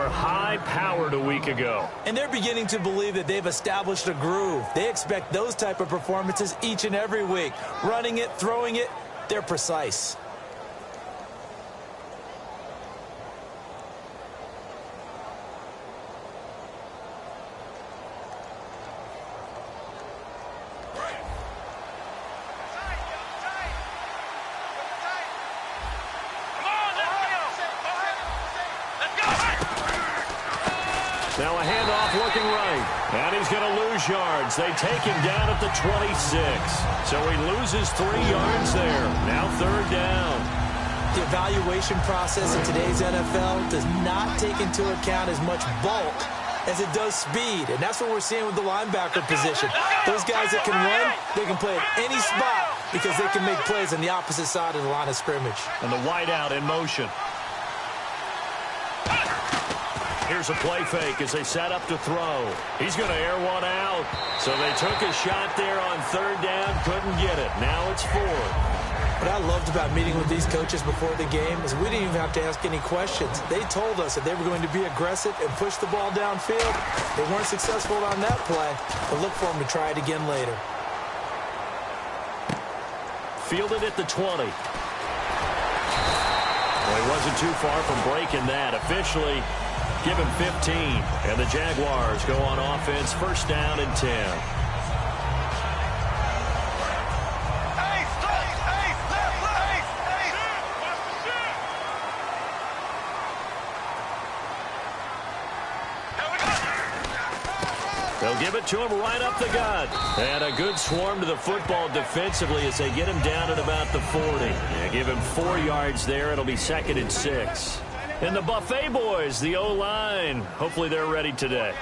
were high-powered a week ago. And they're beginning to believe that they've established a groove. They expect those type of performances each and every week. Running it, throwing it, they're precise. Now a handoff looking right. And he's going to lose yards. They take him down at the 26. So he loses 3 yards there. Now 3rd down. The evaluation process in today's NFL does not take into account as much bulk as it does speed. And that's what we're seeing with the linebacker position. Those guys that can run, they can play at any spot because they can make plays on the opposite side of the line of scrimmage. And the wideout in motion. Here's a play fake as they set up to throw. He's going to air one out. So they took a shot there on 3rd down, couldn't get it. Now it's 4th. What I loved about meeting with these coaches before the game is we didn't even have to ask any questions. They told us that they were going to be aggressive and push the ball downfield. They weren't successful on that play, but look for them to try it again later. Fielded at the 20. Well, he wasn't too far from breaking that. Officially, give him 15. And the Jaguars go on offense, 1st down and 10. They'll give it to him right up the gut. And a good swarm to the football defensively as they get him down at about the 40. Yeah, give him 4 yards there. It'll be 2nd and 6. And the Buffet boys, the O-line, hopefully they're ready today.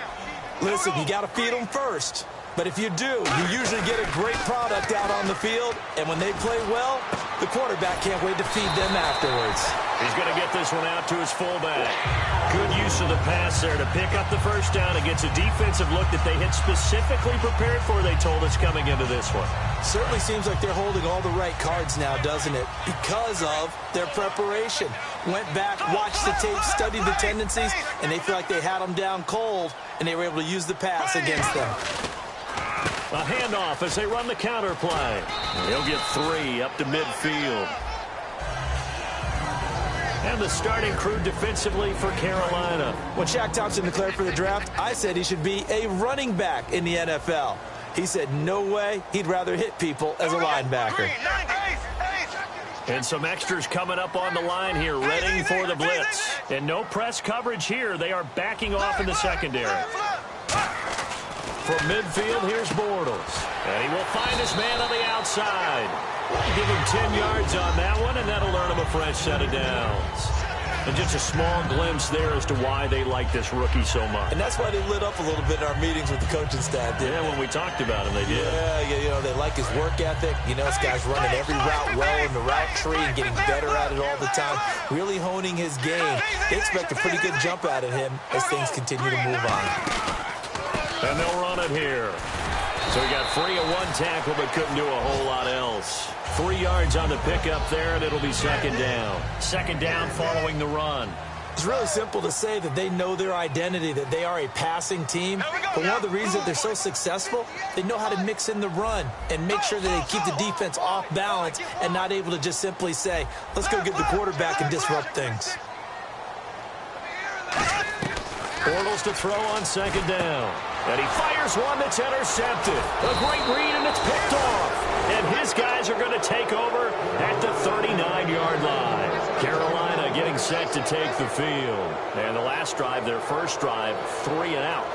Listen, you got to feed them first. But if you do, you usually get a great product out on the field. And when they play well, the quarterback can't wait to feed them afterwards. He's going to get this one out to his fullback. Good use of the pass there to pick up the 1st down against a defensive look that they had specifically prepared for, they told us, coming into this one. Certainly seems like they're holding all the right cards now, doesn't it? Because of their preparation. Went back, watched the tape, studied the tendencies, and they feel like they had them down cold, and they were able to use the pass against them. A handoff as they run the counter play. He'll get 3 up to midfield. And the starting crew defensively for Carolina. When Shaq Thompson declared for the draft, I said he should be a running back in the NFL. He said no way, he'd rather hit people as a linebacker. And some extras coming up on the line here, ready for the blitz. And no press coverage here. They are backing off in the secondary. From midfield, here's Bortles. And he will find his man on the outside. Give him 10 yards on that one, and that'll earn him a fresh set of downs. And just a small glimpse there as to why they like this rookie so much. And that's why they lit up a little bit in our meetings with the coaching staff, didn't they? When we talked about him, they did. Yeah, you know, they like his work ethic. You know, this guy's running every route well in the route tree and getting better at it all the time, really honing his game. They expect a pretty good jump out of him as things continue to move on. And they'll run it here. So he got free of 1 tackle but couldn't do a whole lot else. 3 yards on the pickup there, and it'll be 2nd down. 2nd down following the run. It's really simple to say that they know their identity, that they are a passing team. But one of the reasons that they're so successful, they know how to mix in the run and make sure that they keep the defense off balance and not able to just simply say, let's go get the quarterback and disrupt things. Bortles to throw on 2nd down. And he fires one that's intercepted. A great read, and it's picked off. And his guys are going to take over at the 39-yard line. Carolina getting set to take the field. And the last drive, their first drive, 3 and out.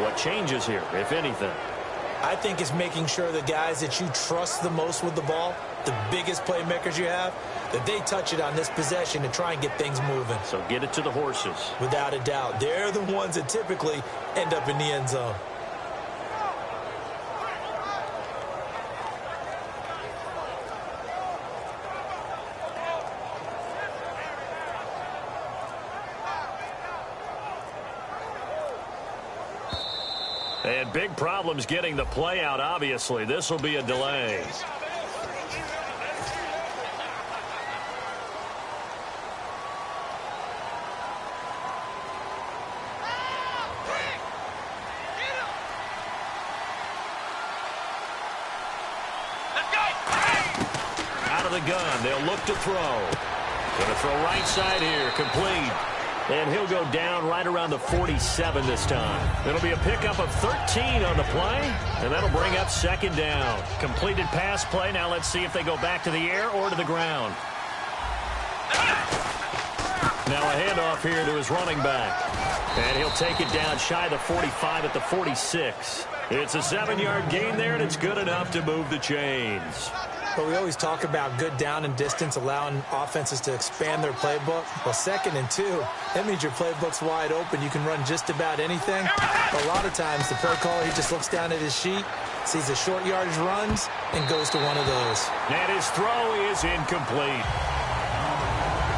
What changes here, if anything? I think it's making sure the guys that you trust the most with the ball, the biggest playmakers you have, that they touch it on this possession to try and get things moving. So get it to the horses. Without a doubt. They're the ones that typically end up in the end zone. And big problems getting the play out, obviously. This will be a delay. of the gun. They'll look to throw. Going to throw right side here. Complete. And he'll go down right around the 47 this time. It'll be a pickup of 13 on the play, and that'll bring up second down. Completed pass play. Now let's see if they go back to the air or to the ground. Now a handoff here to his running back. And he'll take it down shy of the 45 at the 46. It's a 7-yard gain there, and it's good enough to move the chains. But we always talk about good down and distance, allowing offenses to expand their playbook. Well, 2nd and 2, that means your playbook's wide open. You can run just about anything. But a lot of times, the play caller, he just looks down at his sheet, sees the short yardage runs, and goes to one of those. And his throw is incomplete.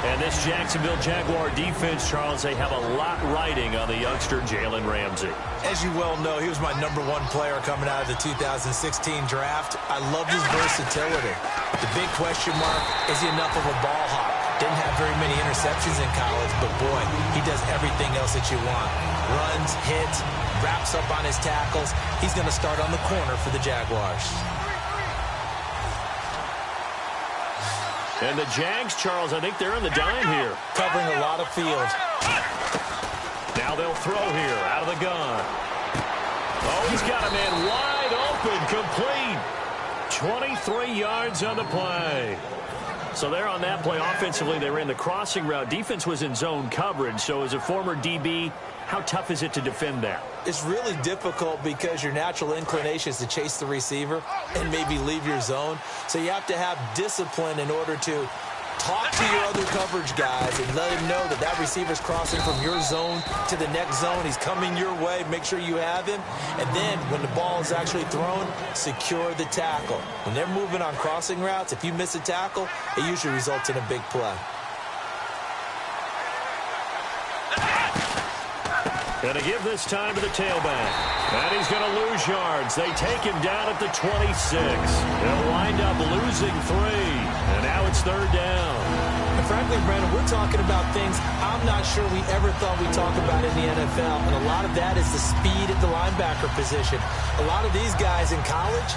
And this Jacksonville Jaguar defense, Charles, they have a lot riding on the youngster Jalen Ramsey. As you well know, he was my #1 player coming out of the 2016 draft. I loved his versatility. The big question mark, is he enough of a ball hawk? Didn't have very many interceptions in college, but boy, he does everything else that you want. Runs, hits, wraps up on his tackles. He's going to start on the corner for the Jaguars. And the Jags, Charles, I think they're in the dime here. Covering a lot of field. Now they'll throw here out of the gun. Oh, he's got a man wide open, complete. 23 yards on the play. So there on that play, offensively, they ran the crossing route. Defense was in zone coverage. So as a former DB, how tough is it to defend that? It's really difficult because your natural inclination is to chase the receiver and maybe leave your zone. So you have to have discipline in order to talk to your other coverage guys and let him know that that receiver's crossing from your zone to the next zone. He's coming your way. Make sure you have him. And then when the ball is actually thrown, secure the tackle. When they're moving on crossing routes, if you miss a tackle, it usually results in a big play. Going to give this time to the tailback. And he's going to lose yards. They take him down at the 26. They'll wind up losing 3. And now it's 3rd down. And frankly, Brandon, we're talking about things I'm not sure we ever thought we'd talk about in the NFL. And a lot of that is the speed at the linebacker position. A lot of these guys in college,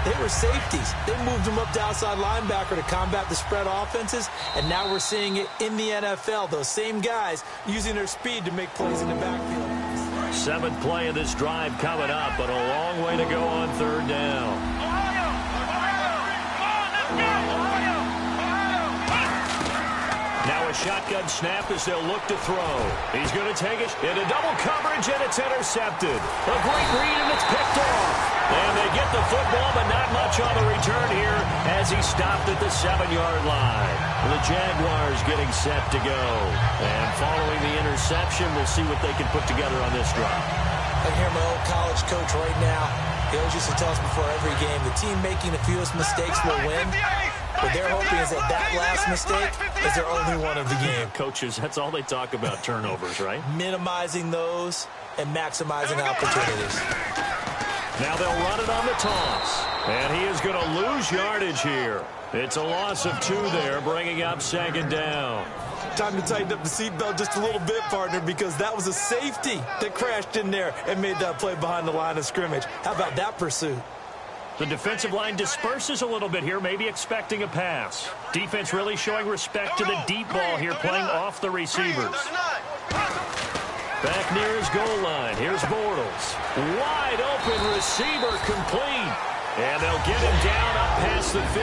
they were safeties. They moved them up to outside linebacker to combat the spread offenses, and now we're seeing it in the NFL. Those same guys using their speed to make plays in the backfield. 7th play of this drive coming up, but a long way to go on 3rd down. Now a shotgun snap as they'll look to throw. He's going to take it into double coverage, and it's intercepted. A great read, and it's picked off. And they get the football, but not much on the return here as he stopped at the 7-yard line. The Jaguars getting set to go. And following the interception, we'll see what they can put together on this drive. I hear my old college coach right now. He always used to tell us before every game, the team making the fewest mistakes will win. What they're hoping is that last mistake is their only one of the game. Coaches, that's all they talk about, turnovers, right? Minimizing those and maximizing opportunities. Now they'll run it on the toss. And he is going to lose yardage here. It's a loss of 2 there, bringing up 2nd down. Time to tighten up the seatbelt just a little bit, partner, because that was a safety that crashed in there and made that play behind the line of scrimmage. How about that pursuit? The defensive line disperses a little bit here, maybe expecting a pass. Defense really showing respect to the deep ball here, playing off the receivers. Back near his goal line. Here's Bortles. Wide open receiver, complete. And they'll get him down up past the 15,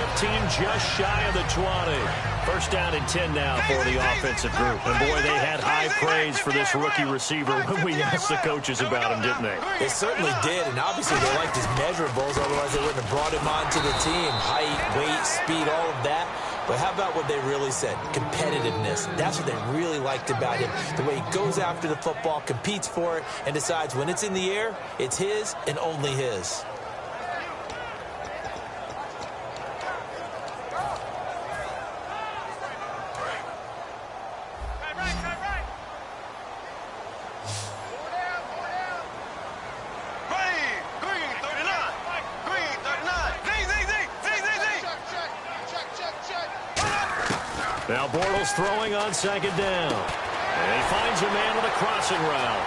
just shy of the 20. First down and 10 now for the offensive group. And boy, they had high praise for this rookie receiver when we asked the coaches about him, didn't they? They certainly did, and obviously they liked his measurables, otherwise they wouldn't have brought him onto the team. Height, weight, speed, all of that. But how about what they really said? Competitiveness. That's what they really liked about him. The way he goes after the football, competes for it, and decides when it's in the air, it's his and only his. Now Bortles throwing on 2nd down. And he finds a man with a crossing route.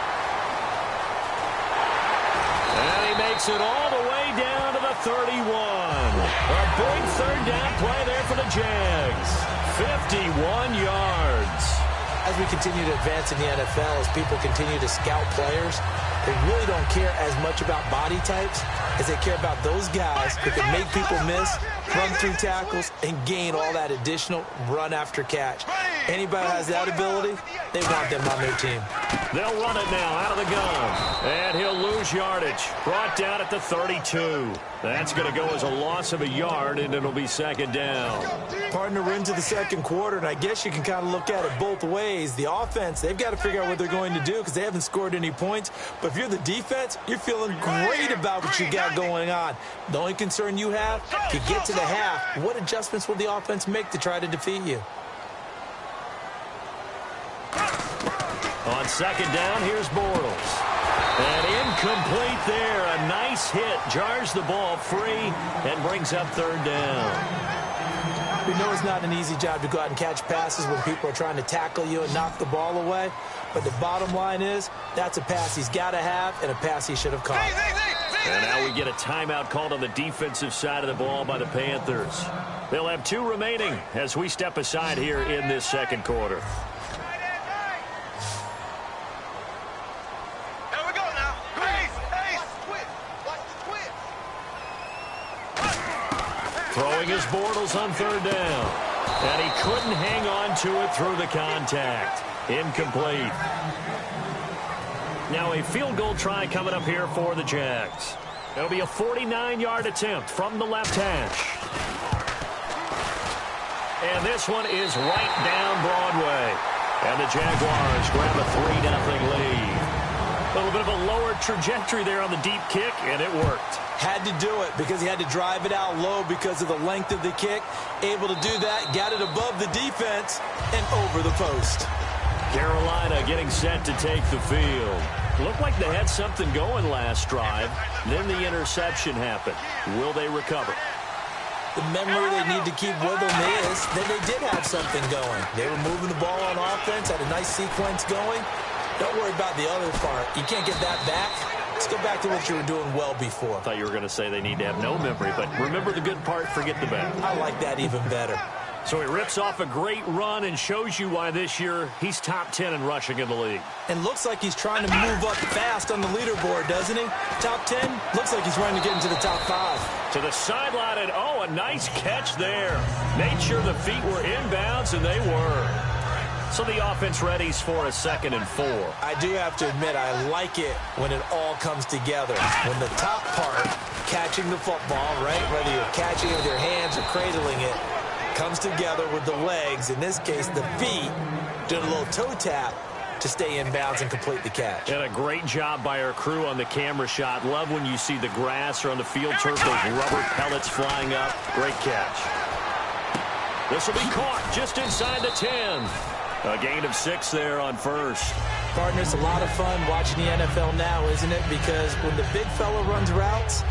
And he makes it all the way down to the 31. A big 3rd down play there for the Jags. 51 yards. As we continue to advance in the NFL, as people continue to scout players, they really don't care as much about body types as they care about those guys who can make people miss, run through tackles, and gain all that additional run after catch. Anybody who has that ability, they want them on their team. They'll run it now out of the gun. And he'll lose yardage. Brought down at the 32. That's going to go as a loss of a yard, and it'll be second down. Partner, we're into the second quarter, and I guess you can kind of look at it both ways. The offense, they've got to figure out what they're going to do because they haven't scored any points. But if you're the defense, you're feeling great about what you got going on. The only concern you have, if you get to the half, what adjustments will the offense make to try to defeat you? On second down, here's Bortles. And incomplete there. A nice hit. Jars the ball free and brings up third down. We know it's not an easy job to go out and catch passes when people are trying to tackle you and knock the ball away. But the bottom line is, that's a pass he's got to have and a pass he should have caught. And now we get a timeout called on the defensive side of the ball by the Panthers. They'll have 2 remaining as we step aside here in this second quarter. Throwing his Bortles on third down. And he couldn't hang on to it through the contact. Incomplete. Now a field goal try coming up here for the Jags. It'll be a 49-yard attempt from the left hash. And this one is right down Broadway. And the Jaguars grab a 3-0 lead. A little bit of a lower trajectory there on the deep kick, and it worked. Had to do it because he had to drive it out low because of the length of the kick. Able to do that, got it above the defense, and over the post. Carolina getting set to take the field. Looked like they had something going last drive. Then the interception happened. Will they recover? The memory they need to keep with them is that they did have something going. They were moving the ball on offense, had a nice sequence going. Don't worry about the other part. You can't get that back. Let's go back to what you were doing well before. I thought you were going to say they need to have no memory, but remember the good part, forget the bad. I like that even better. So he rips off a great run and shows you why this year he's top 10 in rushing in the league. And looks like he's trying to move up fast on the leaderboard, doesn't he? Top 10, looks like he's trying to get into the top 5. To the sideline, and oh, a nice catch there. Made sure the feet were inbounds, and they were. So the offense readies for a 2nd and 4. I do have to admit, I like it when it all comes together. When the top part, catching the football, right, whether you're catching it with your hands or cradling it, comes together with the legs, in this case the feet, doing a little toe tap to stay in bounds and complete the catch. And a great job by our crew on the camera shot. Love when you see the grass or on the field turf, those rubber pellets flying up. Great catch. This will be caught just inside the 10. A gain of 6 there on first. Partner, it's a lot of fun watching the NFL now, isn't it? Because when the big fella runs routes,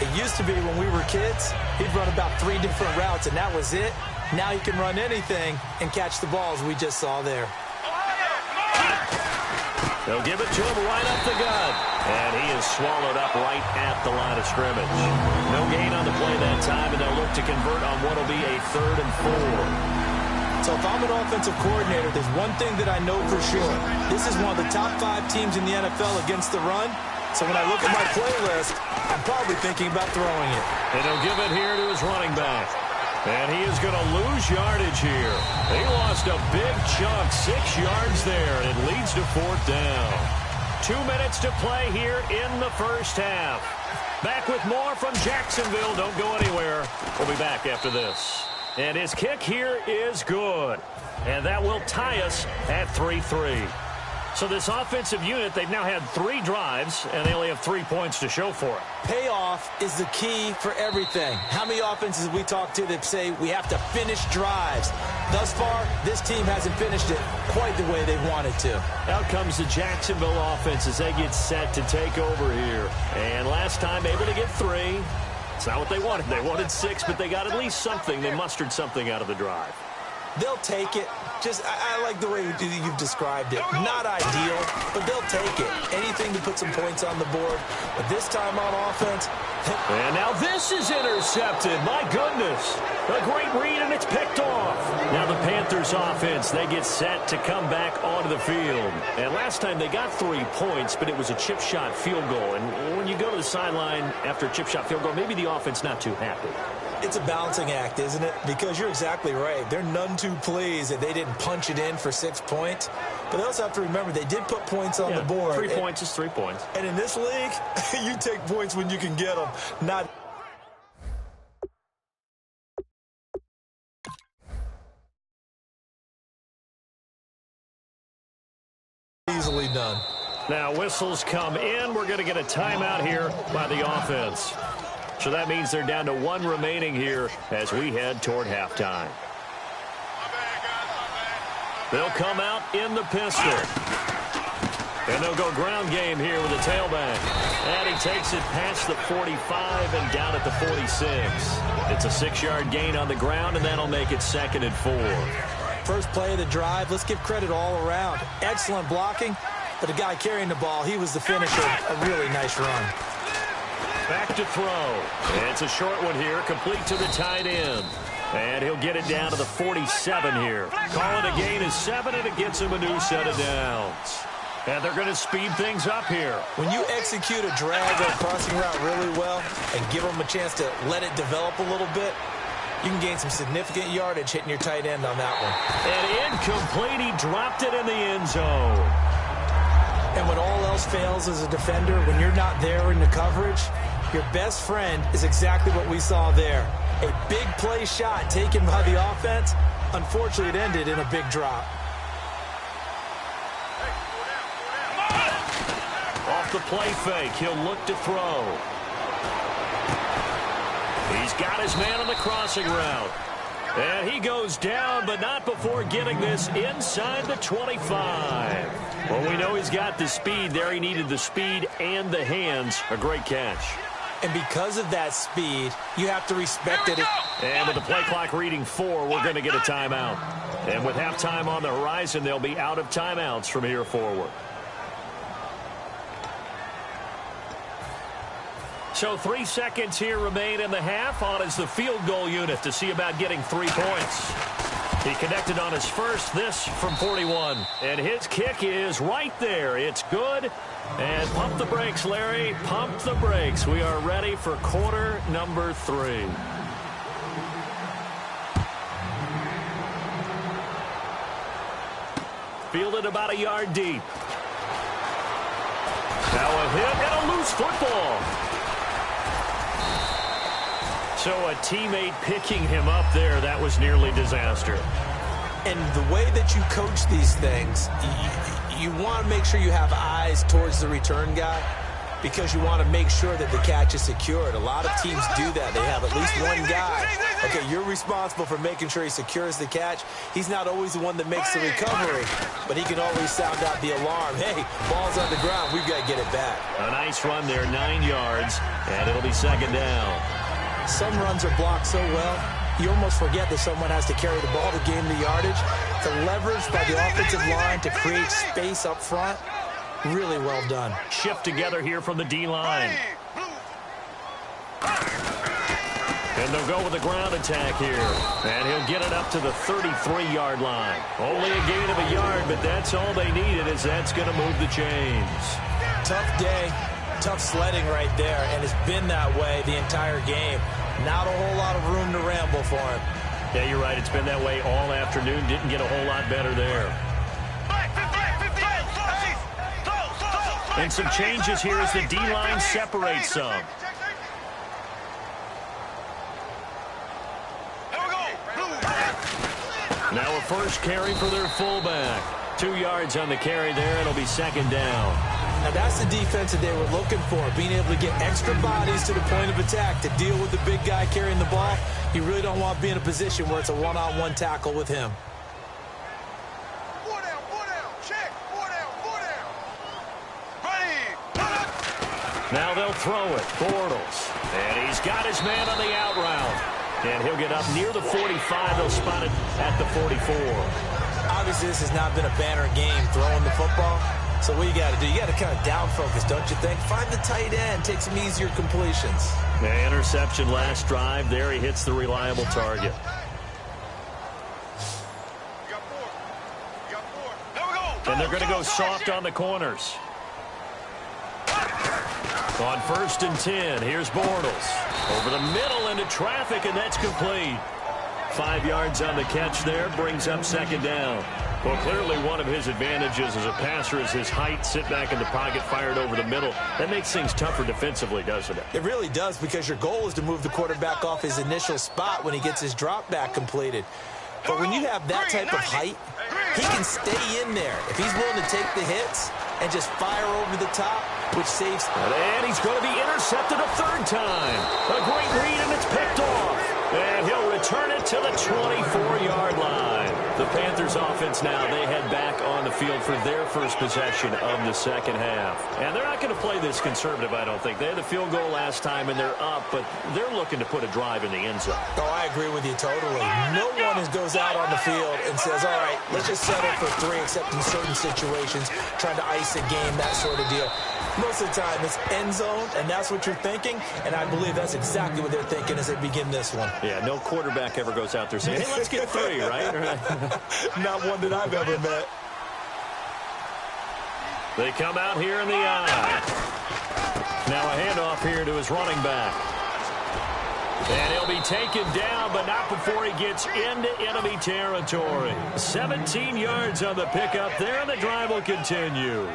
it used to be when we were kids, he'd run about 3 different routes, and that was it. Now he can run anything and catch the balls we just saw there. They'll give it to him right up the gut. And he is swallowed up right at the line of scrimmage. No gain on the play that time, and they'll look to convert on what will be a 3rd and 4. So if I'm an offensive coordinator, there's one thing that I know for sure. This is one of the top 5 teams in the NFL against the run. So when I look at my playlist, I'm probably thinking about throwing it. And he'll give it here to his running back. And he is going to lose yardage here. He lost a big chunk, 6 yards there, and it leads to 4th down. 2 minutes to play here in the first half. Back with more from Jacksonville. Don't go anywhere. We'll be back after this. And his kick here is good. And that will tie us at 3-3. So this offensive unit, they've now had 3 drives, and they only have 3 points to show for it. Payoff is the key for everything. How many offenses we talk to that say we have to finish drives? Thus far, this team hasn't finished it quite the way they wanted to. Out comes the Jacksonville offense as they get set to take over here. And last time, able to get 3. It's not what they wanted. They wanted 6, but they got at least something. They mustered something out of the drive. They'll take it. I like the way you've described it. Not ideal, but they'll take it. Anything to put some points on the board. But this time on offense. And now this is intercepted. My goodness. A great read, and it's picked off. Now the Panthers offense, they get set to come back onto the field. And last time they got 3 points, but it was a chip shot field goal. And when you go to the sideline after a chip shot field goal, maybe the offense not too happy. It's a balancing act, isn't it? Because you're exactly right. They're none too pleased that they didn't punch it in for 6 points. But they also have to remember they did put points on the board. 3 points is 3 points. And in this league, you take points when you can get them. Not easily done. Now whistles come in. We're going to get a timeout here by the offense. So that means they're down to 1 remaining here as we head toward halftime. They'll come out in the pistol. And they'll go ground game here with a tailback. And he takes it past the 45 and down at the 46. It's a 6-yard gain on the ground, and that'll make it 2nd and 4. First play of the drive, let's give credit all around. Excellent blocking, but the guy carrying the ball, he was the finisher. A really nice run. Back to throw. It's a short one here, complete to the tight end. And he'll get it down to the 47 here. Call it a gain of 7, and it gets him a new set of downs. And they're going to speed things up here. When you execute a drag or a crossing route really well and give them a chance to let it develop a little bit, you can gain some significant yardage hitting your tight end on that one. And incomplete. He dropped it in the end zone. And when all else fails as a defender, when you're not there in the coverage, your best friend is exactly what we saw there. A big play shot taken by the offense. Unfortunately, it ended in a big drop. Off the play fake, he'll look to throw. He's got his man on the crossing route. And he goes down, but not before getting this inside the 25. Well, we know he's got the speed there. He needed the speed and the hands. A great catch. And because of that speed, you have to respect it. And with the play clock reading 4, we're going to get a timeout. And with halftime on the horizon, they'll be out of timeouts from here forward. So 3 seconds here remain in the half. On is the field goal unit to see about getting 3 points. He connected on his first, this from 41. And his kick is right there. It's good. And pump the brakes, Larry. Pump the brakes. We are ready for quarter number 3. Fielded about a yard deep. Now a hit and a loose football. So a teammate picking him up there, that was nearly disaster. And the way that you coach these things, you want to make sure you have eyes towards the return guy because you want to make sure that the catch is secured. A lot of teams do that. They have at least one guy. Okay, you're responsible for making sure he secures the catch. He's not always the one that makes the recovery, but he can always sound out the alarm. Hey, ball's on the ground. We've got to get it back. A nice run there, 9 yards, and it'll be 2nd down. Some runs are blocked so well, you almost forget that someone has to carry the ball to gain the yardage. The leverage by the offensive line to create space up front, really well done. Shift together here from the D-line. And they'll go with a ground attack here. And he'll get it up to the 33-yard line. Only a gain of a yard, but that's all they needed, as that's going to move the chains. Tough day. Tough sledding right there, and it's been that way the entire game. Not a whole lot of room to ramble for him. Yeah, you're right. It's been that way all afternoon. Didn't get a whole lot better there. And some changes here as the D-line separates some. Now a first carry for their fullback. 2 yards on the carry there. It'll be 2nd down. Now that's the defense that they were looking for, being able to get extra bodies to the point of attack to deal with the big guy carrying the ball. You really don't want to be in a position where it's a one-on-one tackle with him. Now they'll throw it. Bortles. And he's got his man on the out route. And he'll get up near the 45. They'll spot it at the 44. Obviously, this has not been a banner game throwing the football. So what you got to do, you got to kind of down focus, don't you think? Find the tight end, take some easier completions. The interception last drive. There he hits the reliable target. And they're going to go soft on the corners. On 1st and 10, here's Bortles. Over the middle into traffic, and that's complete. 5 yards on the catch there, brings up 2nd down. Well, clearly one of his advantages as a passer is his height, sit back in the pocket, fired over the middle. That makes things tougher defensively, doesn't it? It really does, because your goal is to move the quarterback off his initial spot when he gets his drop back completed. But when you have that type of height, he can stay in there. If he's willing to take the hits and just fire over the top, which saves. And he's going to be intercepted a 3rd time. A great read, and it's picked off. And he'll return it to the 24-yard line. The Panthers offense now, they head back on the field for their first possession of the 2nd half. And they're not going to play this conservative, I don't think. They had the field goal last time, and they're up, but they're looking to put a drive in the end zone. Oh, I agree with you totally. No one goes out on the field and says, all right, let's just settle for 3, except in certain situations, trying to ice a game, that sort of deal. Most of the time, it's end zone, and that's what you're thinking, and I believe that's exactly what they're thinking as they begin this one. Yeah, no quarterback ever goes out there saying, hey, let's get 3, right? Not one that I've ever met. They come out here in the eye. Now a handoff here to his running back. And he'll be taken down, but not before he gets into enemy territory. 17 yards on the pickup there, and the drive will continue.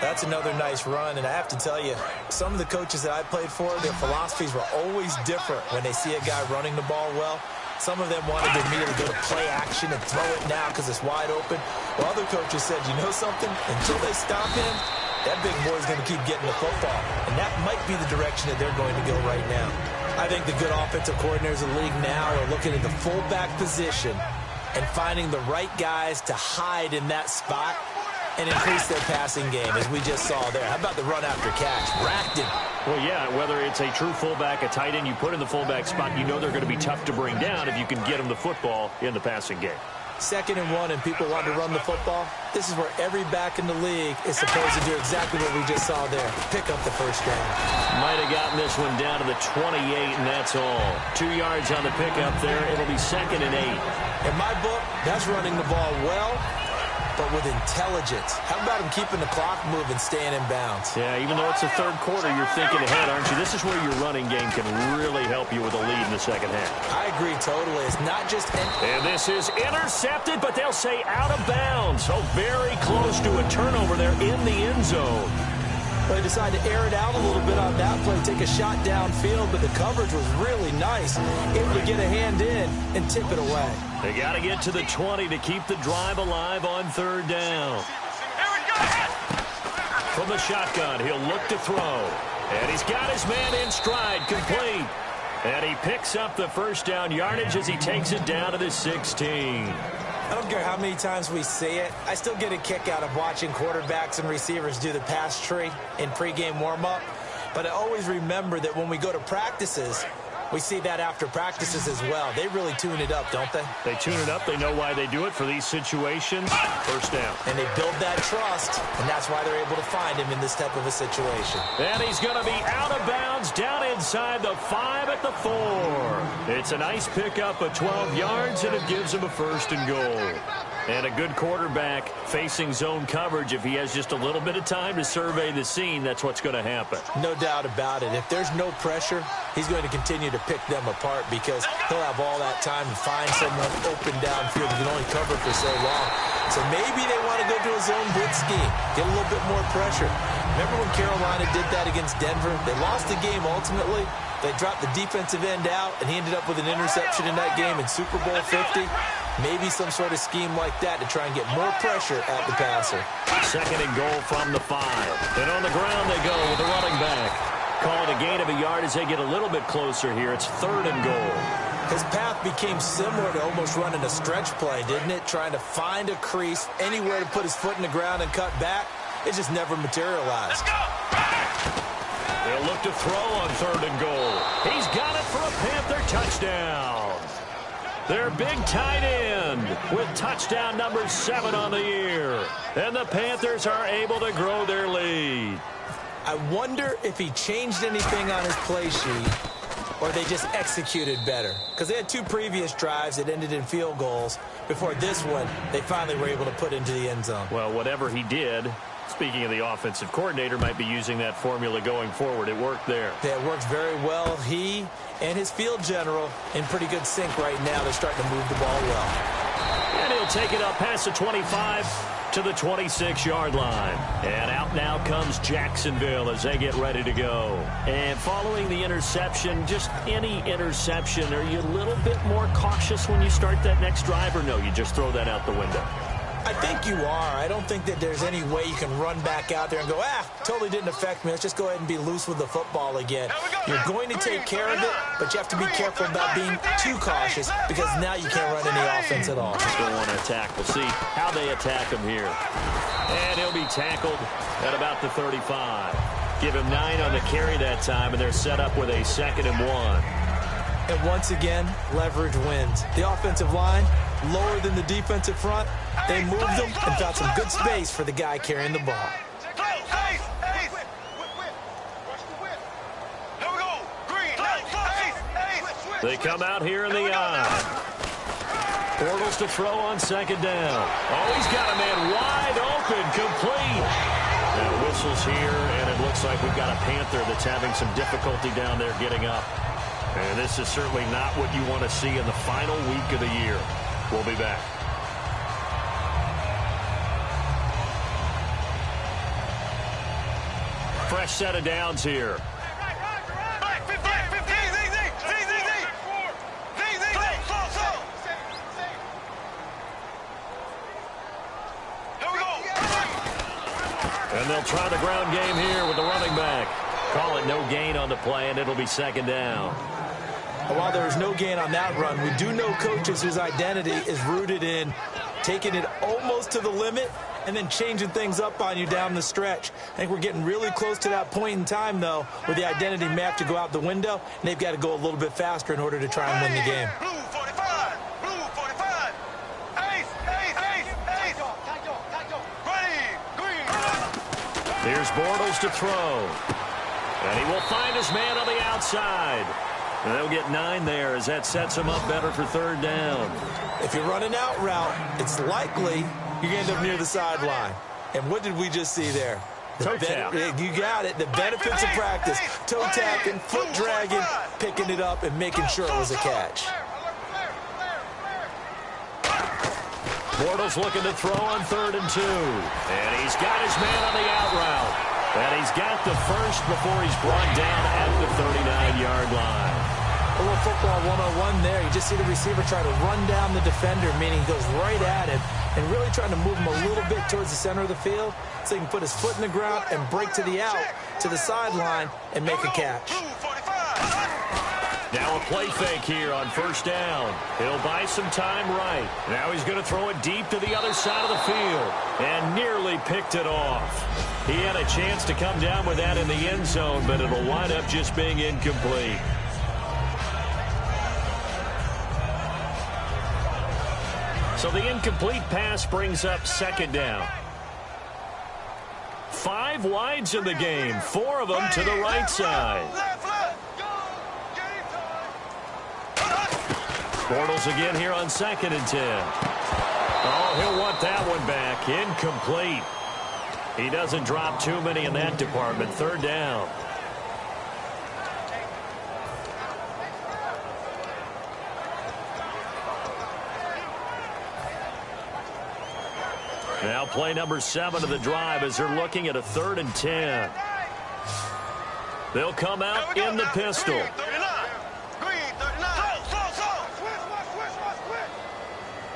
That's another nice run, and I have to tell you, some of the coaches that I played for, their philosophies were always different when they see a guy running the ball well. Some of them wanted to immediately go to play action and throw it now because it's wide open. While other coaches said, you know something? Until they stop him, that big boy's going to keep getting the football. And that might be the direction that they're going to go right now. I think the good offensive coordinators in the league now are looking at the fullback position and finding the right guys to hide in that spot and increase their passing game, as we just saw there. How about the run after catch? Racked him. Well, yeah, whether it's a true fullback, a tight end, you put in the fullback spot, you know they're going to be tough to bring down if you can get them the football in the passing game. 2nd and 1, and people want to run the football. This is where every back in the league is supposed to do exactly what we just saw there. Pick up the 1st down. Might have gotten this one down to the 28, and that's all. 2 yards on the pickup there. It'll be 2nd and 8. In my book, that's running the ball well, but with intelligence. How about him keeping the clock moving, staying in bounds? Yeah, even though it's the 3rd quarter, you're thinking ahead, aren't you? This is where your running game can really help you with a lead in the 2nd half. I agree totally. It's not just... And this is intercepted, but they'll say out of bounds. So very close to a turnover there in the end zone. Well, they decided to air it out a little bit on that play, take a shot downfield, but the coverage was really nice. Able to get a hand in and tip it away. They got to get to the 20 to keep the drive alive on 3rd down. From the shotgun, he'll look to throw. And he's got his man in stride, complete. And he picks up the 1st down yardage as he takes it down to the 16. I don't care how many times we see it. I still get a kick out of watching quarterbacks and receivers do the pass tree in pregame warm-up. But I always remember that when we go to practices, we see that after practices as well. They really tune it up, don't they? They tune it up. They know why they do it for these situations. 1st down. And they build that trust, and that's why they're able to find him in this type of a situation. And he's going to be out of bounds down inside the 5 at the 4. It's a nice pickup of 12 yards, and it gives him a 1st and goal. And a good quarterback facing zone coverage, if he has just a little bit of time to survey the scene, that's what's going to happen. No doubt about it. If there's no pressure, he's going to continue to pick them apart because he'll have all that time to find someone open downfield who can only cover for so long. So maybe they want to go to a zone blitz scheme, get a little bit more pressure. Remember when Carolina did that against Denver? They lost the game ultimately. They dropped the defensive end out, and he ended up with an interception in that game in Super Bowl 50. Maybe some sort of scheme like that to try and get more pressure at the passer. 2nd and goal from the 5. And on the ground they go with the running back. Call it a gain of a yard as they get a little bit closer here. It's 3rd and goal. His path became similar to almost running a stretch play, didn't it? Trying to find a crease, anywhere to put his foot in the ground and cut back. It just never materialized. Let's go! They'll look to throw on 3rd and goal. He's got it for a Panther touchdown. Their big tight end with touchdown number 7 on the year. And the Panthers are able to grow their lead. I wonder if he changed anything on his play sheet or they just executed better. Because they had 2 previous drives that ended in field goals. Before this one, they finally were able to put into the end zone. Well, whatever he did, speaking of the offensive coordinator, might be using that formula going forward. It worked there. Yeah, it works very well. He and his field general in pretty good sync right now. They're starting to move the ball well. And he'll take it up past the 25 to the 26-yard line. And out now comes Jacksonville as they get ready to go. And following the interception, just any interception, are you a little bit more cautious when you start that next drive, or no, you just throw that out the window? I think you are. I don't think that there's any way you can run back out there and go, totally didn't affect me. Let's just go ahead and be loose with the football again. You're going to take care of it, but you have to be careful about being too cautious because now you can't run any offense at all. Still want to attack. We'll see how they attack him here. And he'll be tackled at about the 35. Give him 9 on the carry that time, and they're set up with a 2nd and 1. And once again, leverage wins. The offensive line, lower than the defensive front. They moved them and found some good space for the guy carrying the ball. They come out here in the eye. Bortles to throw on 2nd down. Oh, he's got a man wide open, complete. Now whistles here, and it looks like we've got a Panther that's having some difficulty down there getting up. And this is certainly not what you want to see in the final week of the year. We'll be back. Fresh set of downs here. And they'll try the ground game here with the running back. Call it no gain on the play, and it'll be 2nd down. While there's no gain on that run, we do know coaches whose identity is rooted in taking it almost to the limit and then changing things up on you down the stretch. I think we're getting really close to that point in time, though, where the identity may have to go out the window, and they've got to go a little bit faster in order to try and win the game. Here's Bortles to throw. And he will find his man on the outside. And they'll get 9 there as that sets him up better for 3rd down. If you're running out route, it's likely you're going to end up near the sideline. And what did we just see there? Toe tap. You got it. The benefits of practice. Toe tapping, foot dragging, picking it up, and making sure it was a catch. Bortles looking to throw on 3rd and 2. And he's got his man on the out route. And he's got the first before he's brought down at the 39-yard line. A little football 101 there. You just see the receiver try to run down the defender, meaning he goes right at him, and really trying to move him a little bit towards the center of the field so he can put his foot in the ground and break to the out, to the sideline, and make a catch. Now a play fake here on 1st down. He'll buy some time right. Now he's going to throw it deep to the other side of the field and nearly picked it off. He had a chance to come down with that in the end zone, but it'll wind up just being incomplete. So the incomplete pass brings up 2nd down. 5 wides in the game, 4 of them to the right side. Bortles again here on 2nd and 10. Oh, he'll want that one back. Incomplete. He doesn't drop too many in that department. 3rd down. Now play number 7 of the drive as they're looking at a 3rd and 10. They'll come out in the pistol.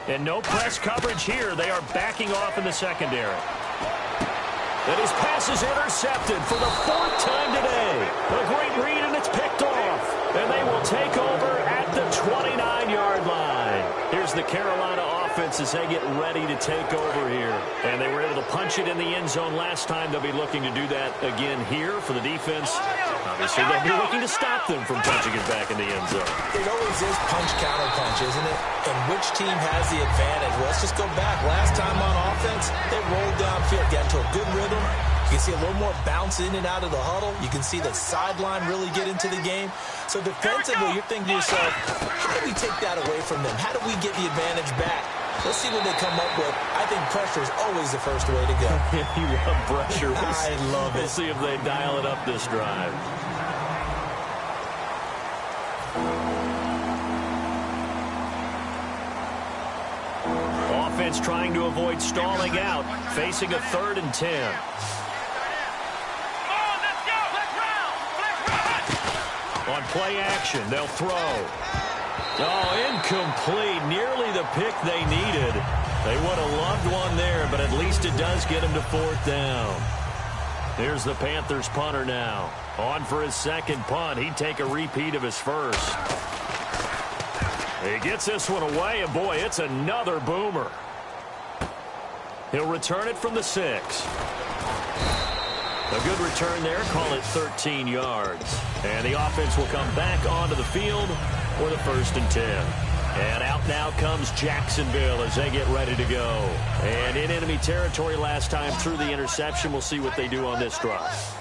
And no press coverage here. They are backing off in the secondary. And his pass is intercepted for the 4th time today. A great read, and it's picked off. And they will take over at the 29-yard line. Here's the Carolina offense as they get ready to take over here. And they were able to punch it in the end zone last time. They'll be looking to do that again here for the defense. Obviously, they'll be looking to stop them from punching it back in the end zone. It always is punch-counter-punch, isn't it? And which team has the advantage? Well, let's just go back. Last time on offense, they rolled downfield, got into a good rhythm. You can see a little more bounce in and out of the huddle. You can see the sideline really get into the game. So defensively, you're thinking to yourself, how do we take that away from them? How do we get the advantage back? Let's see what they come up with. I think pressure is always the first way to go. You love pressure. I love it. We'll see if they dial it up this drive. Offense trying to avoid stalling out, facing a 3rd and 10. On play action, they'll throw. Oh, incomplete. Nearly the pick they needed. They would have loved one there, but at least it does get them to 4th down. Here's the Panthers punter now. On for his second punt. He'd take a repeat of his first. He gets this one away, and boy, it's another boomer. He'll return it from the 6. A good return there, call it 13 yards. And the offense will come back onto the field for the 1st and 10. And out now comes Jacksonville as they get ready to go. And in enemy territory last time through the interception. We'll see what they do on this drive.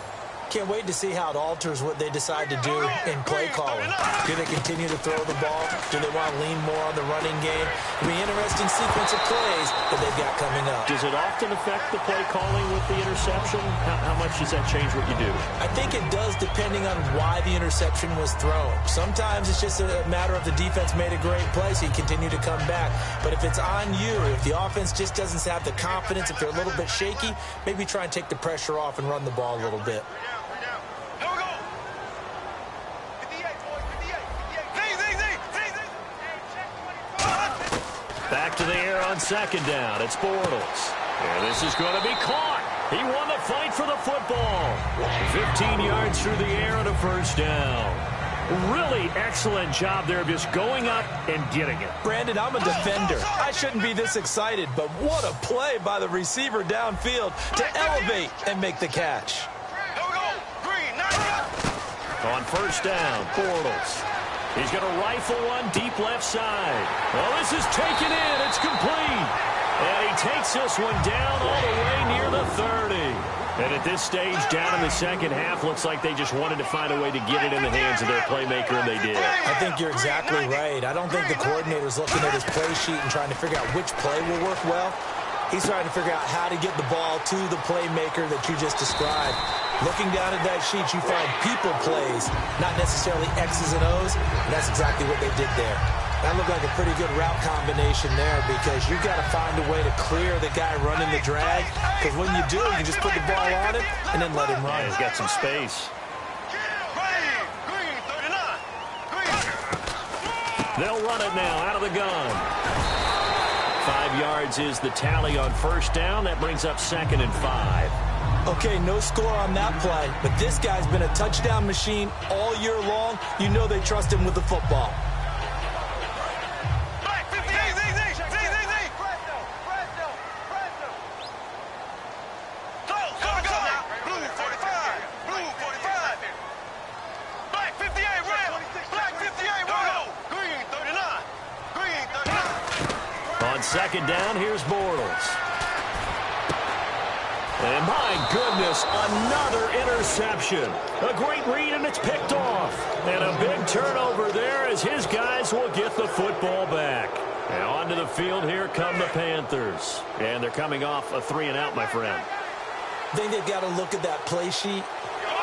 Can't wait to see how it alters what they decide to do in play calling. Do they continue to throw the ball? Do they want to lean more on the running game? It'll be an interesting sequence of plays that they've got coming up. Does it often affect the play calling with the interception? How much does that change what you do? I think it does depending on why the interception was thrown. Sometimes it's just a matter of the defense made a great play, so you continue to come back. But if it's on you, if the offense just doesn't have the confidence, if they're a little bit shaky, maybe try and take the pressure off and run the ball a little bit. Back to the air on 2nd down. It's Bortles. And this is going to be caught. He won the fight for the football. 15 yards through the air on a 1st down. Really excellent job there of just going up and getting it. Brandon, I'm a defender. I shouldn't be this excited, but what a play by the receiver downfield to elevate and make the catch. On 1st down, Bortles. He's going to rifle one deep left side. Well, this is taken in. It's complete. And he takes this one down all the way near the 30. And at this stage, down in the second half, looks like they just wanted to find a way to get it in the hands of their playmaker, and they did. I think you're exactly right. I don't think the coordinator's looking at his play sheet and trying to figure out which play will work well. He's trying to figure out how to get the ball to the playmaker that you just described. Looking down at that sheet, you find people plays, not necessarily X's and O's, and that's exactly what they did there. That looked like a pretty good route combination there because you've got to find a way to clear the guy running the drag, because when you do, you can just put the ball on him and then let him run. Yeah, he's got some space. They'll run it now out of the gun. 5 yards is the tally on 1st down. That brings up 2nd and 5. Okay, no score on that play, but this guy's been a touchdown machine all year long. You know they trust him with the football. On 2nd down, here's Bortles. And my goodness, another interception. A great read, and it's picked off. And a big turnover there as his guys will get the football back. And onto the field, here come the Panthers. And they're coming off a 3-and-out, my friend. I think they've got to look at that play sheet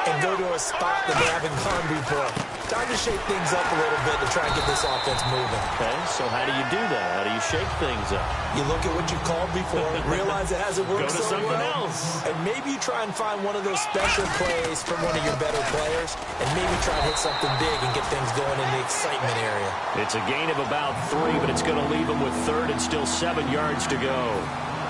and go to a spot that they haven't gone before. Time to shake things up a little bit to try and get this offense moving. Okay, so how do you do that? How do you shake things up? You look at what you called before, realize it hasn't worked Go to so something well, else. and maybe you try and find one of those special plays from one of your better players, and maybe try and hit something big and get things going in the excitement area. It's a gain of about 3, but it's going to leave them with 3rd and still 7 yards to go.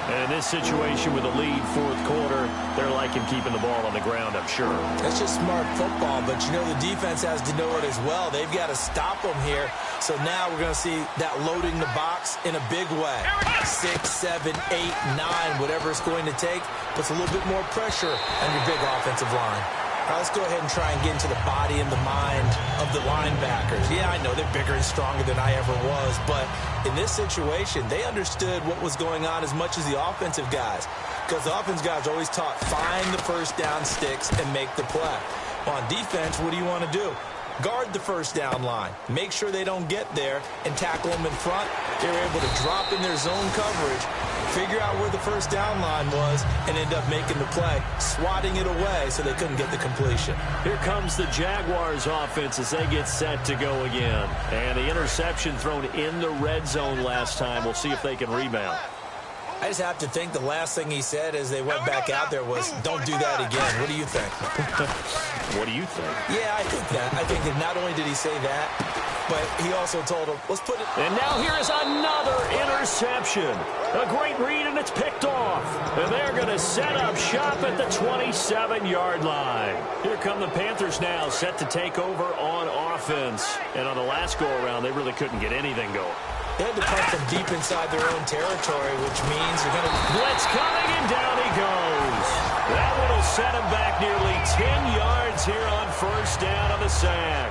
And in this situation with a lead, fourth quarter, they're liking keeping the ball on the ground, I'm sure. That's just smart football, but you know the defense has to know it as well. They've got to stop them here. So now we're going to see that loading the box in a big way. 6, 7, 8, 9, whatever it's going to take, puts a little bit more pressure on your big offensive line. Now let's go ahead and try and get into the body and the mind of the linebackers. Yeah, I know they're bigger and stronger than I ever was, but in this situation, they understood what was going on as much as the offensive guys, because the offensive guys always taught find the first down sticks and make the play. On defense, what do you want to do? Guard the first down line. Make sure they don't get there and tackle them in front. They were able to drop in their zone coverage, figure out where the first down line was, and end up making the play, swatting it away so they couldn't get the completion. Here comes the Jaguars offense as they get set to go again. And the interception thrown in the red zone last time. We'll see if they can rebound. I just have to think the last thing he said as they went back out there was, don't do that again. What do you think? What do you think? Yeah, I think that. I think that not only did he say that, but he also told him, let's put it. And now here is another interception. A great read, and it's picked off. And they're going to set up shop at the 27-yard line. Here come the Panthers now, set to take over on offense. And on the last go-around, they really couldn't get anything going. They had to punt from deep inside their own territory, which means they're going to... Blitz coming, and down he goes. That one will set him back nearly 10 yards here on first down on the sack.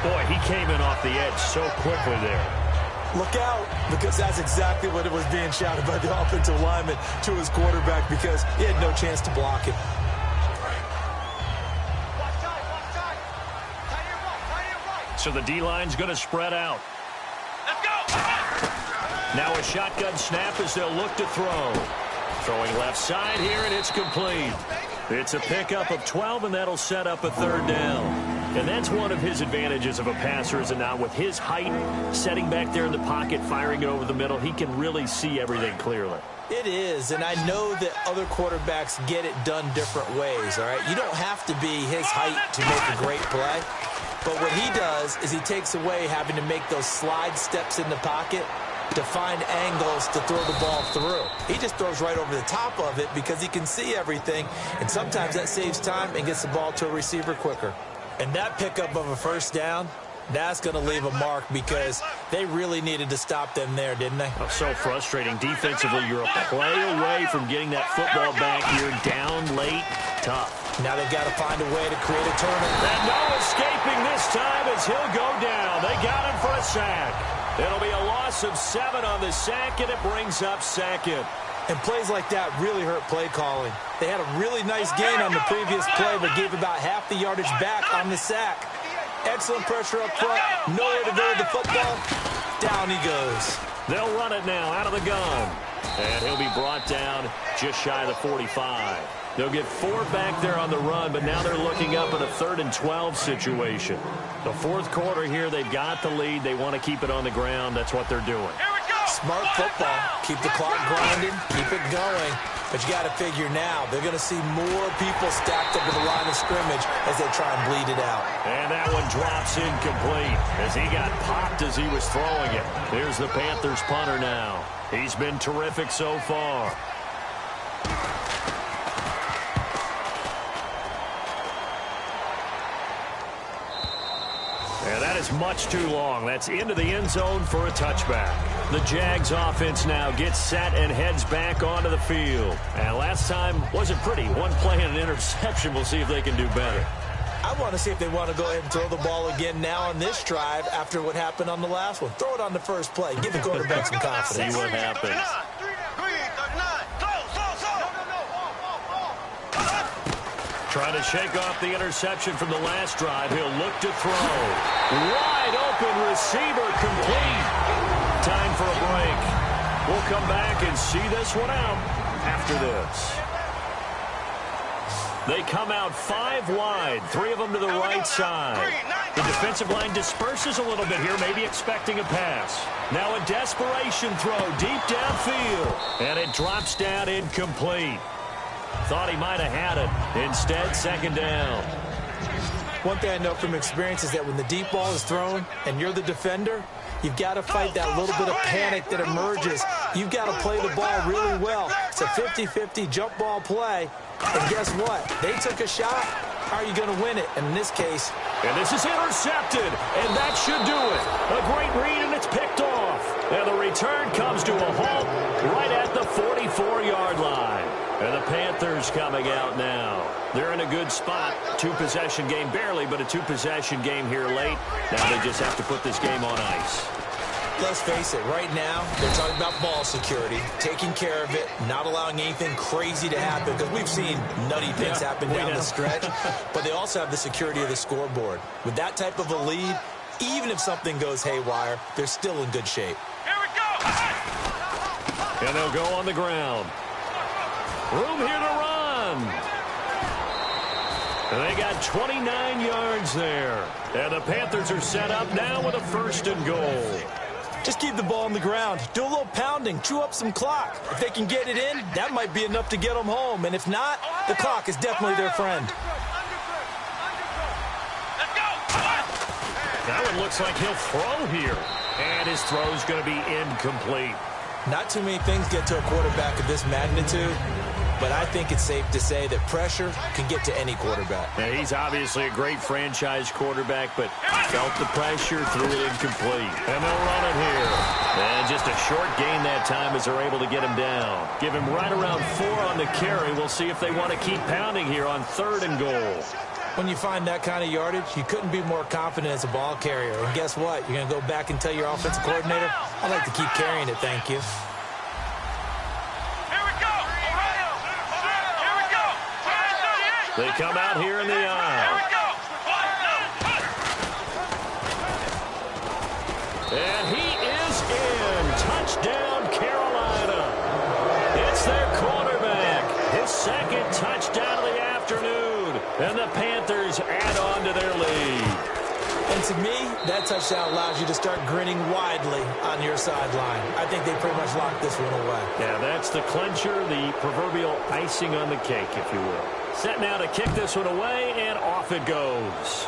Boy, he came in off the edge so quickly there. Look out, because that's exactly what it was being shouted by the offensive lineman to his quarterback, because he had no chance to block it. So the D-line's going to spread out. Now a shotgun snap as they'll look to throw. Throwing left side here, and it's complete. It's a pickup of 12, and that'll set up a third down. And that's one of his advantages of a passer, is that now with his height, setting back there in the pocket, firing it over the middle, he can really see everything clearly. It is, and I know that other quarterbacks get it done different ways, all right? You don't have to be his height to make a great play. But what he does is he takes away having to make those slide steps in the pocket to find angles to throw the ball through. He just throws right over the top of it because he can see everything, and sometimes that saves time and gets the ball to a receiver quicker. And that pickup of a first down, that's going to leave a mark because they really needed to stop them there, didn't they? Oh, so frustrating. Defensively, you're a play away from getting that football back. You're down late. Tough. Now they've got to find a way to create a turnover. And no escaping this time as he'll go down. They got him for a sack. It'll be a loss of 7 on the sack, and it brings up second. And plays like that really hurt play calling. They had a really nice gain on the previous play, but gave about half the yardage back on the sack. Excellent pressure up front. Nowhere to go with the football. Down he goes. They'll run it now out of the gun. And he'll be brought down just shy of the 45. They'll get 4 back there on the run, but now they're looking up at a 3rd and 12 situation. The fourth quarter here, they've got the lead. They want to keep it on the ground. That's what they're doing. Smart football. Keep the clock grinding. Keep it going. But you got to figure now, they're going to see more people stacked up at the line of scrimmage as they try and bleed it out. And that one drops incomplete as he got popped as he was throwing it. Here's the Panthers punter now. He's been terrific so far. And that is much too long. That's into the end zone for a touchback. The Jags offense now gets set and heads back onto the field. And last time wasn't pretty. One play and an interception. We'll see if they can do better. I want to see if they want to go ahead and throw the ball again now on this drive after what happened on the last one. Throw it on the first play. Give the quarterback some confidence. See what happens. Trying to shake off the interception from the last drive. He'll look to throw. Wide open receiver complete. Time for a break. We'll come back and see this one out after this. They come out 5 wide, 3 of them to the right side. The defensive line disperses a little bit here, maybe expecting a pass. Now a desperation throw deep downfield, and it drops down incomplete. Thought he might have had it. Instead, second down. One thing I know from experience is that when the deep ball is thrown and you're the defender, You've got to fight that little bit of panic that emerges. You've got to play the ball really well. It's a 50-50 jump ball play. And guess what? They took a shot. How are you going to win it? And in this case... And this is intercepted, and that should do it. A great read, and it's picked off. And the return comes to a halt right at the 44-yard line. And the Panthers coming out now. They're in a good spot. Two-possession game, barely, but a two-possession game here late. Now they just have to put this game on ice. Let's face it, right now, they're talking about ball security, taking care of it, not allowing anything crazy to happen, because we've seen nutty things happen down the stretch, but they also have the security of the scoreboard. With that type of a lead, even if something goes haywire, they're still in good shape. Here we go! And they'll go on the ground. Room here to run. And they got 29 yards there. And the Panthers are set up now with a 1st and goal. Just keep the ball on the ground. Do a little pounding. Chew up some clock. If they can get it in, that might be enough to get them home. And if not, the clock is definitely their friend. That one looks like he'll throw here. And his throw's going to be incomplete. Not too many things get to a quarterback of this magnitude, but I think it's safe to say that pressure can get to any quarterback. Now, he's obviously a great franchise quarterback, but felt the pressure, threw it incomplete. And they'll run it here. And just a short gain that time as they're able to get him down. Give him right around 4 on the carry. We'll see if they want to keep pounding here on 3rd and goal. When you find that kind of yardage, you couldn't be more confident as a ball carrier. And guess what? You're going to go back and tell your offensive coordinator, I'd like to keep carrying it, thank you. They come out here in the aisle. And he is in. Touchdown, Carolina. It's their quarterback. His 2nd touchdown of the afternoon. And the Panthers add on to their lead. And to me, that touchdown allows you to start grinning widely on your sideline. I think they pretty much locked this one away. Yeah, that's the clincher, the proverbial icing on the cake, if you will. Set now to kick this one away, and off it goes.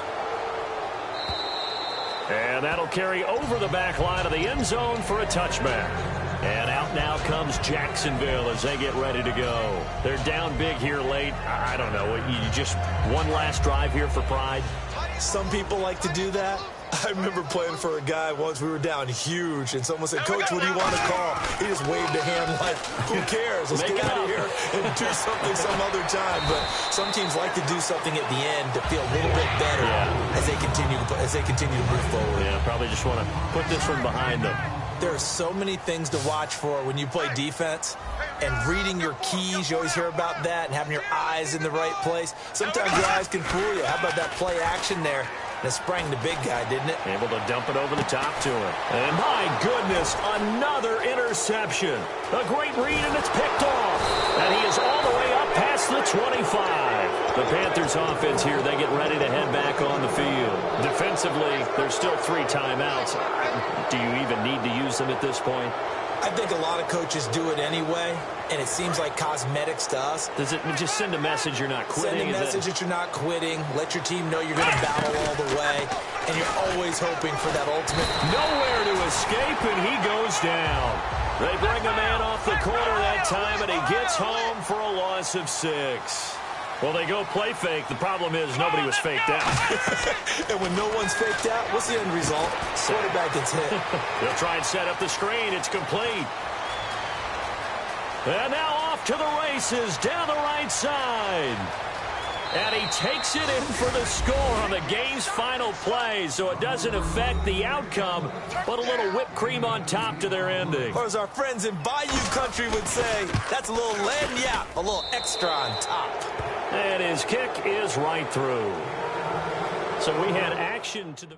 And that'll carry over the back line of the end zone for a touchback. And out now comes Jacksonville as they get ready to go. They're down big here late. I don't know. You just one last drive here for pride? Some people like to do that. I remember playing for a guy once. We were down huge, and someone said, Coach, what do you want to call? He just waved a hand like, who cares? Let's get out of here and do something some other time. But some teams like to do something at the end to feel a little bit better as they continue to move forward. Yeah, probably just want to put this one behind them. There are so many things to watch for when you play defense. And reading your keys, you always hear about that, and having your eyes in the right place. Sometimes your eyes can fool you. How about that play action there? And it sprang the big guy, didn't it? Able to dump it over the top to him. And my goodness, another interception. A great read, and it's picked off. And he is all the way up past the 25. The Panthers offense here, they get ready to head back on the field. Defensively, there's still 3 timeouts. Do you even need to use them at this point? I think a lot of coaches do it anyway, and it seems like cosmetics to us. Does it just send a message you're not quitting? Send a message that you're not quitting. Let your team know you're going to battle all the way, and you're always hoping for that ultimate. Nowhere to escape, and he goes down. They bring a man off the corner that time, and he gets home for a loss of 6. Well, they go play fake. The problem is nobody was faked out. And when no one's faked out, what's the end result? Quarterback gets hit. They'll try and set up the screen. It's complete. And now off to the races down the right side. And he takes it in for the score on the game's final play, so it doesn't affect the outcome, but a little whipped cream on top to their ending. Or as our friends in Bayou Country would say, that's a little lagniappe, a little extra on top. And his kick is right through. So we had action to the...